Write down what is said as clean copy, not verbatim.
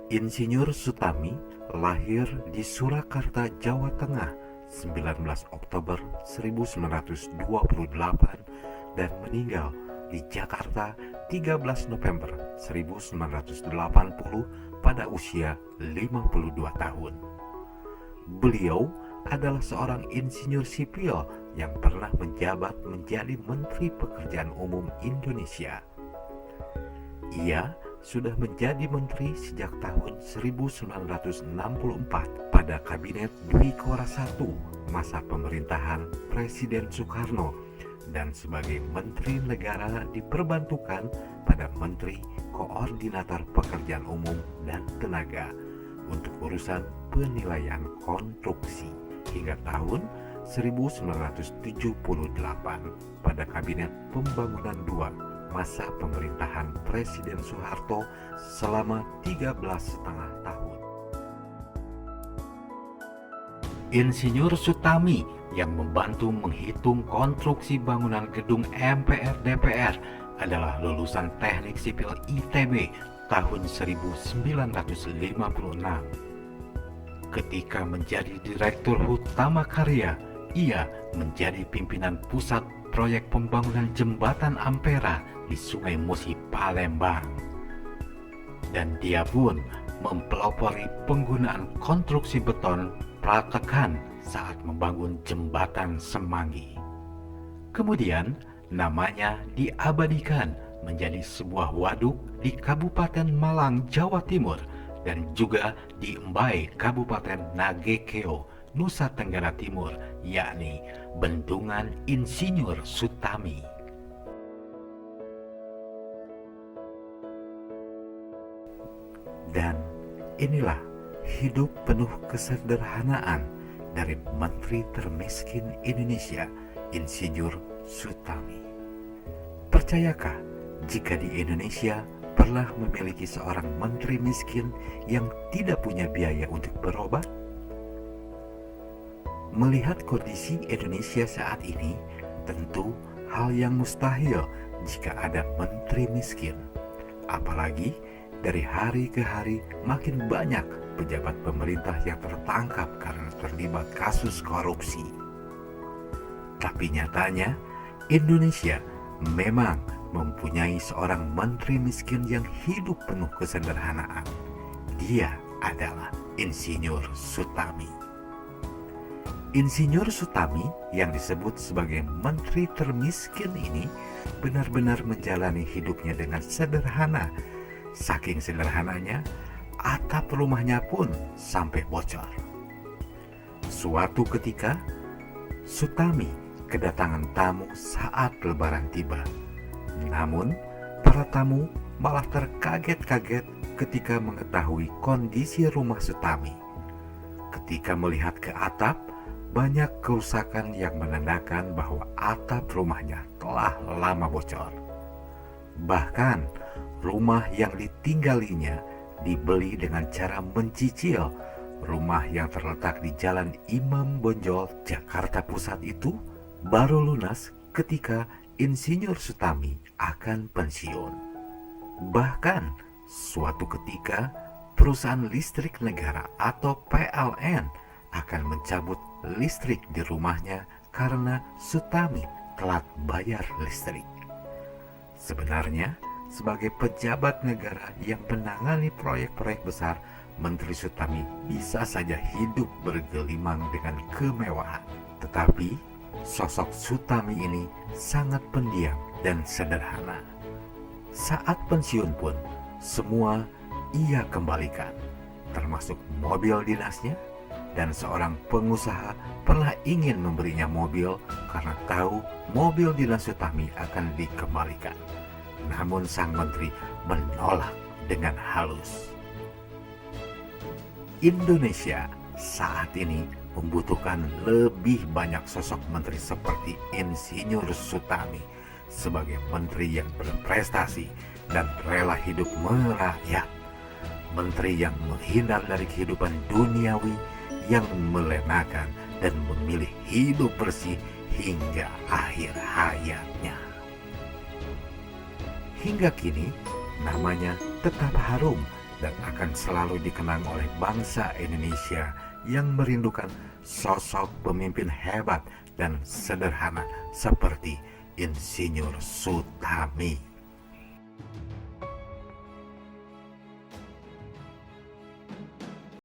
Insinyur Sutami lahir di Surakarta, Jawa Tengah 19 Oktober 1928 dan meninggal di Jakarta 13 November 1980 pada usia 52 tahun. Beliau adalah seorang insinyur sipil yang pernah menjabat menjadi Menteri Pekerjaan Umum Indonesia. Ia sudah menjadi menteri sejak tahun 1964 pada Kabinet Dwi Kora I masa pemerintahan Presiden Soekarno dan sebagai Menteri Negara diperbantukan pada Menteri Koordinator Pekerjaan Umum dan Tenaga untuk urusan penilaian konstruksi hingga tahun 1978 pada Kabinet Pembangunan II masa pemerintahan Presiden Soeharto selama 13,5 tahun. Insinyur Sutami yang membantu menghitung konstruksi bangunan gedung MPR DPR adalah lulusan Teknik Sipil ITB tahun 1956. Ketika menjadi Direktur Utama Karya, ia menjadi pimpinan pusat proyek pembangunan jembatan Ampera di Sungai Musi, Palembang. Dan dia pun mempelopori penggunaan konstruksi beton pratekan saat membangun jembatan Semanggi. Kemudian namanya diabadikan menjadi sebuah waduk di Kabupaten Malang, Jawa Timur dan juga di Embai, Kabupaten Nagekeo, Nusa Tenggara Timur, yakni Bendungan Insinyur Sutami. Dan inilah hidup penuh kesederhanaan dari Menteri termiskin Indonesia, Insinyur Sutami. Percayakah jika di Indonesia pernah memiliki seorang menteri miskin yang tidak punya biaya untuk berobat? Melihat kondisi Indonesia saat ini, tentu hal yang mustahil jika ada menteri miskin. Apalagi dari hari ke hari makin banyak pejabat pemerintah yang tertangkap karena terlibat kasus korupsi. Tapi nyatanya, Indonesia memang mempunyai seorang menteri miskin yang hidup penuh kesederhanaan. Dia adalah Insinyur Sutami. Insinyur Sutami yang disebut sebagai menteri termiskin ini benar-benar menjalani hidupnya dengan sederhana. Saking sederhananya, atap rumahnya pun sampai bocor. Suatu ketika, Sutami kedatangan tamu saat Lebaran tiba. Namun, para tamu malah terkaget-kaget ketika mengetahui kondisi rumah Sutami. Ketika melihat ke atap, banyak kerusakan yang menandakan bahwa atap rumahnya telah lama bocor. Bahkan, rumah yang ditinggalinya dibeli dengan cara mencicil. Rumah yang terletak di Jalan Imam Bonjol, Jakarta Pusat itu baru lunas ketika Insinyur Sutami akan pensiun. Bahkan, suatu ketika perusahaan listrik negara atau PLN akan mencabut listrik di rumahnya karena Sutami telat bayar listrik. Sebenarnya, sebagai pejabat negara yang menangani proyek-proyek besar, Menteri Sutami bisa saja hidup bergelimang dengan kemewahan. Tetapi, sosok Sutami ini sangat pendiam dan sederhana. Saat pensiun pun, semua ia kembalikan, termasuk mobil dinasnya, dan seorang pengusaha pernah ingin memberinya mobil karena tahu mobil dinas Sutami akan dikembalikan. Namun sang menteri menolak dengan halus. Indonesia saat ini membutuhkan lebih banyak sosok menteri seperti Insinyur Sutami sebagai menteri yang berprestasi dan rela hidup merakyat. Menteri yang menghindar dari kehidupan duniawi, yang melenakan dan memilih hidup bersih hingga akhir hayatnya. Hingga kini, namanya tetap harum dan akan selalu dikenang oleh bangsa Indonesia yang merindukan sosok pemimpin hebat dan sederhana seperti Insinyur Sutami.